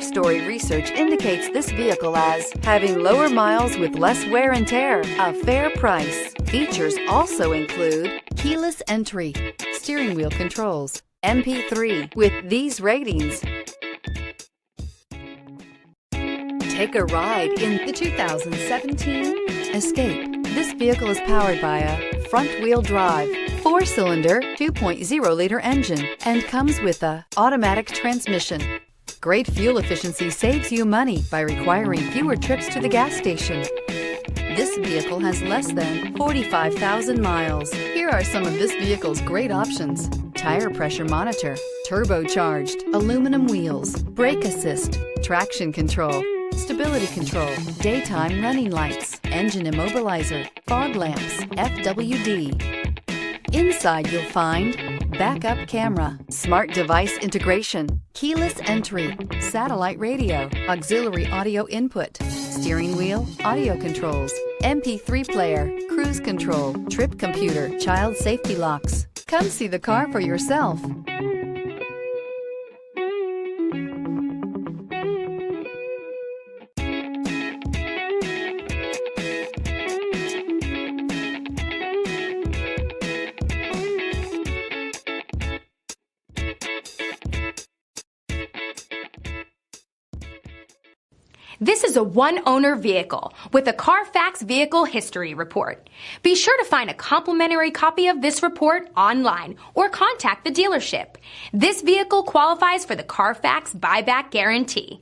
4-story research indicates this vehicle as having lower miles with less wear and tear, a fair price. Features also include keyless entry, steering wheel controls, MP3 with these ratings. Take a ride in the 2017 Escape. This vehicle is powered by a front-wheel drive, 4-cylinder, 2.0-liter engine and comes with a automatic transmission. Great fuel efficiency saves you money by requiring fewer trips to the gas station. This vehicle has less than 45,000 miles. Here are some of this vehicle's great options: tire pressure monitor, turbocharged, aluminum wheels, brake assist, traction control, stability control, daytime running lights, engine immobilizer, fog lamps, FWD. Inside you'll find backup camera, smart device integration, keyless entry, satellite radio, auxiliary audio input, steering wheel audio controls, MP3 player, cruise control, trip computer, child safety locks. Come see the car for yourself. This is a one-owner vehicle with a Carfax Vehicle History Report. Be sure to find a complimentary copy of this report online or contact the dealership. This vehicle qualifies for the Carfax Buyback Guarantee.